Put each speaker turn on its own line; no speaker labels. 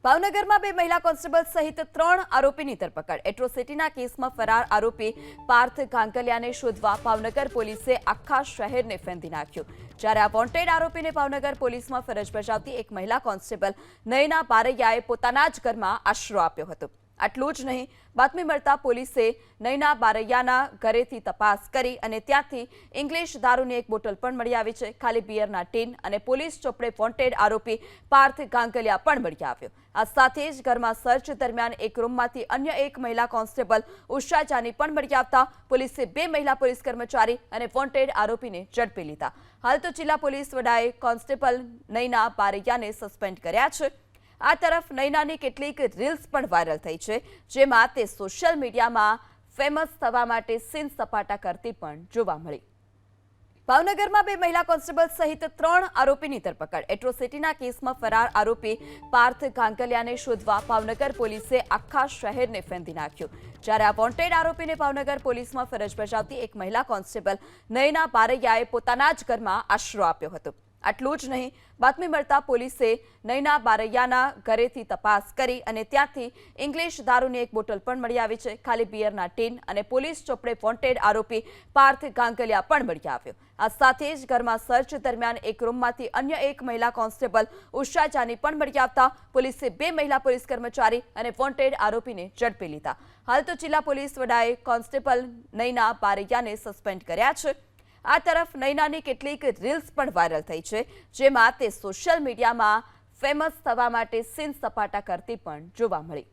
ભાવનગરમાં બે મહિલા કોન્સ્ટેબલ સહિત 3 આરોપીની ધરપકડ। એટ્રોસિટીના કેસમાં ફરાર આરોપી પાર્થ ગાંગલિયાને શોધવા ભાવનગર પોલીસે આખા શહેરને ફેંદી નાખ્યું। જ્યારે આ વોન્ટેડ આરોપીને ભાવનગર પોલીસમાં ફરજ બજાવતી એક મહિલા કોન્સ્ટેબલ નયના બારૈયાએ પોતાના જ ઘરમાં આશરો આપ્યો હતો। આટલું જ નહીં, બાતમી મળતા પોલીસે નયના બારૈયાના ઘરેથી તપાસ કરી અને ત્યાંથી ઇંગ્લિશ દારૂની એક બોટલ પણ મળી આવી છે। ખાલી બિયરના ટીન અને પોલીસ ચોપડે વોન્ટેડ આરોપી પાર્થ ગાંગલિયા પણ મળી આવ્યો। આ સાથે જ ઘરમાં સર્ચ દરમિયાન એક રૂમમાંથી અન્ય એક મહિલા કોન્સ્ટેબલ ઉષા જાની પણ મળી આવતા પોલીસે બે મહિલા પોલીસ કર્મચારી અને વોન્ટેડ આરોપીને ઝડપી લીધા। હાલ તો જિલ્લા પોલીસ વડાએ કોન્સ્ટેબલ નયના બારૈયાને સસ્પેન્ડ કર્યા છે। આ તરફ નયનાની કેટલીક રીલ્સ પણ વાયરલ થઈ છે, જેમાં તે સોશિયલ મીડિયામાં ફેમસ થવા માટે સીન સપાટા કરતી પણ જોવા મળી। ભાવનગરમાં બે મહિલા કોન્સ્ટેબલ સહિત 3 આરોપીની ધરપકડ। એટ્રોસિટીના કેસમાં ફરાર આરોપી પાર્થ ગાંગલિયાને શોધવા ભાવનગર પોલીસે આખા શહેરને ફેંદી નાખ્યું। જ્યારે આ વોન્ટેડ આરોપીને ભાવનગર પોલીસમાં ફરજ બજાવતી એક મહિલા કોન્સ્ટેબલ નયના બારૈયાએ પોતાના જ ઘરમાં આશરો આપ્યો હતો। આટલું જ નહીં, બાતમી મળતા પોલીસે નયના બારૈયાના ઘરેથી તપાસ કરી અને ત્યાંથી ઇંગ્લિશ દારૂની એક બોટલ પણ મળી આવી છે। ખાલી બિયરના ટીન અને પોલીસ ચોપડે વોન્ટેડ આરોપી પાર્થ ગાંગલિયા પણ મળી આવ્યો। આ સાથે જ ઘરમાં સર્ચ દરમિયાન એક રૂમમાંથી અન્ય એક મહિલા કોન્સ્ટેબલ ઉષા જાની પણ મળી આવતા પોલીસે બે મહિલા પોલીસ કર્મચારી અને વોન્ટેડ આરોપીને ઝડપી લીધા। હાલ તો જિલ્લા પોલીસ વડાએ કોન્સ્ટેબલ નયના બારૈયાને સસ્પેન્ડ કર્યા છે। આ તરફ નયનાની કેટલીક રીલ્સ પણ વાયરલ થઈ છે, જેમાં તે સોશિયલ મીડિયામાં ફેમસ થવા માટે સીન સપાટા કરતી પણ જોવા મળી।